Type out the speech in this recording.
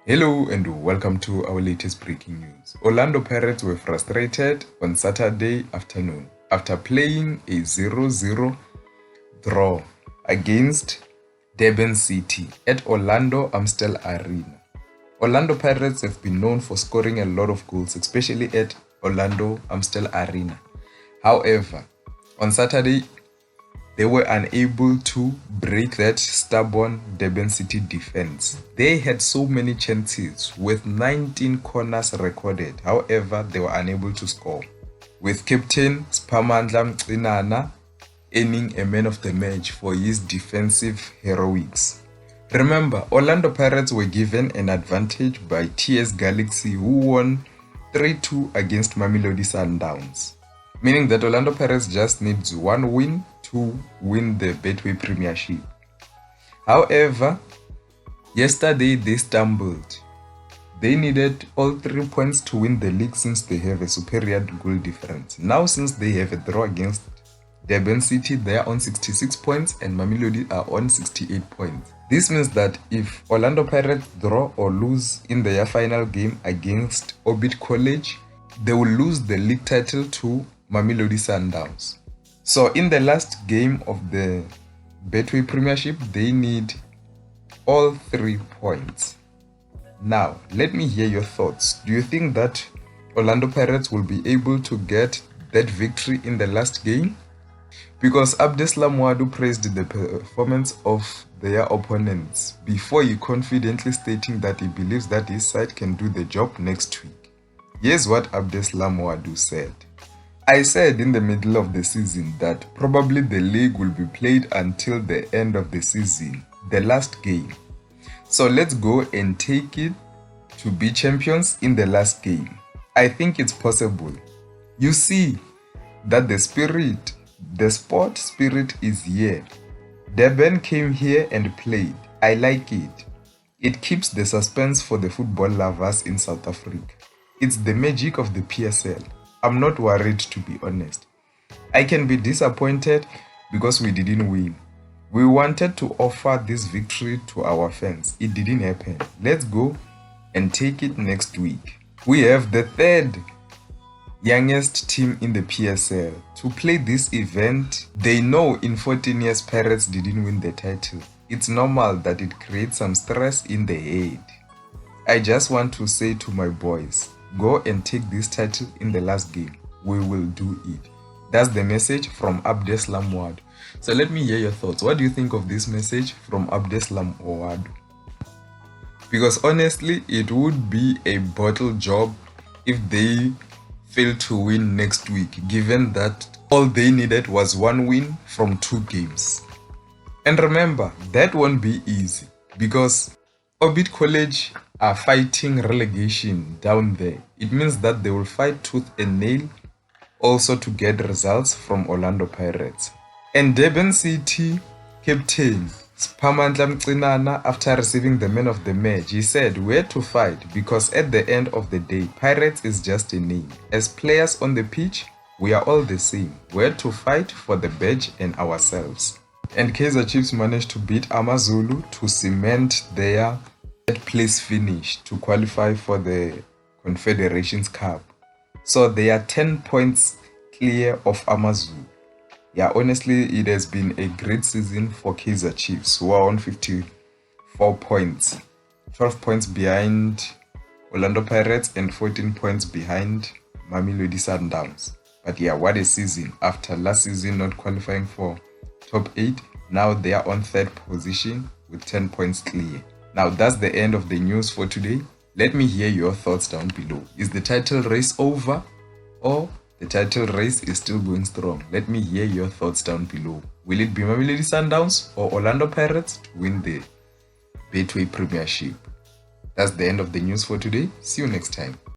Hello and welcome to our latest breaking news. Orlando Pirates were frustrated on Saturday afternoon after playing a 0-0 draw against Durban City at Orlando Amstel Arena. Orlando Pirates have been known for scoring a lot of goals, especially at Orlando Amstel Arena. However, on Saturday, they were unable to break that stubborn Durban City defense. They had so many chances with 19 corners recorded. However, they were unable to score, with captain Spamandla Mcinana earning a man of the match for his defensive heroics. Remember, Orlando Pirates were given an advantage by TS Galaxy, who won 3-2 against Mamelodi Sundowns, meaning that Orlando Pirates just needs one win to win the Betway Premiership. However, yesterday they stumbled. They needed all 3 points to win the league since they have a superior goal difference. Now, since they have a draw against Durban City, they are on 66 points and Mamelodi are on 68 points. This means that if Orlando Pirates draw or lose in their final game against Orbit College, they will lose the league title to Mamelodi Sundowns. So in the last game of the Betway Premiership, they need all 3 points. Now, let me hear your thoughts. Do you think that Orlando Pirates will be able to get that victory in the last game? Because Abdeslam Ouaddou praised the performance of their opponents before he confidently stating that he believes that his side can do the job next week. Here's what Abdeslam Ouaddou said. I said in the middle of the season that probably the league will be played until the end of the season, the last game. So let's go and take it to be champions in the last game. I think it's possible. You see that the sport spirit is here. Durban came here and played. I like it. It keeps the suspense for the football lovers in South Africa. It's the magic of the PSL. I'm not worried, to be honest. I can be disappointed because we didn't win. We wanted to offer this victory to our fans. It didn't happen. Let's go and take it next week. We have the third youngest team in the PSL to play this event. They know in 14 years Pirates didn't win the title. It's normal that it creates some stress in the head. I just want to say to my boys, go and take this title in the last game. We will do it. That's the message from Abdeslam Ouaddou. So let me hear your thoughts. What do you think of this message from Abdeslam Ouaddou? Because honestly, it would be a bottle job if they fail to win next week, given that all they needed was one win from 2 games. And remember, that won't be easy because Orbit College are fighting relegation down there. It means that they will fight tooth and nail also to get results from Orlando Pirates. And Durban City captain Spamandla Mcinana, after receiving the man of the match, he said, "We had to fight because at the end of the day, Pirates is just a name. As players on the pitch, we are all the same. We had to fight for the badge and ourselves." And Kaizer Chiefs managed to beat Amazulu to cement their third place finish to qualify for the Confederations Cup. So they are 10 points clear of Amazulu. Yeah, honestly, it has been a great season for Kaizer Chiefs, who are on 54 points, 12 points behind Orlando Pirates and 14 points behind Mamelodi Sundowns. But yeah, what a season. After last season not qualifying for top 8, now they are on 3rd position with 10 points clear. Now that's the end of the news for today. Let me hear your thoughts down below. Is the title race over or the title race is still going strong? Let me hear your thoughts down below. Will it be Mamelodi Sundowns or Orlando Pirates to win the Betway Premiership? That's the end of the news for today. See you next time.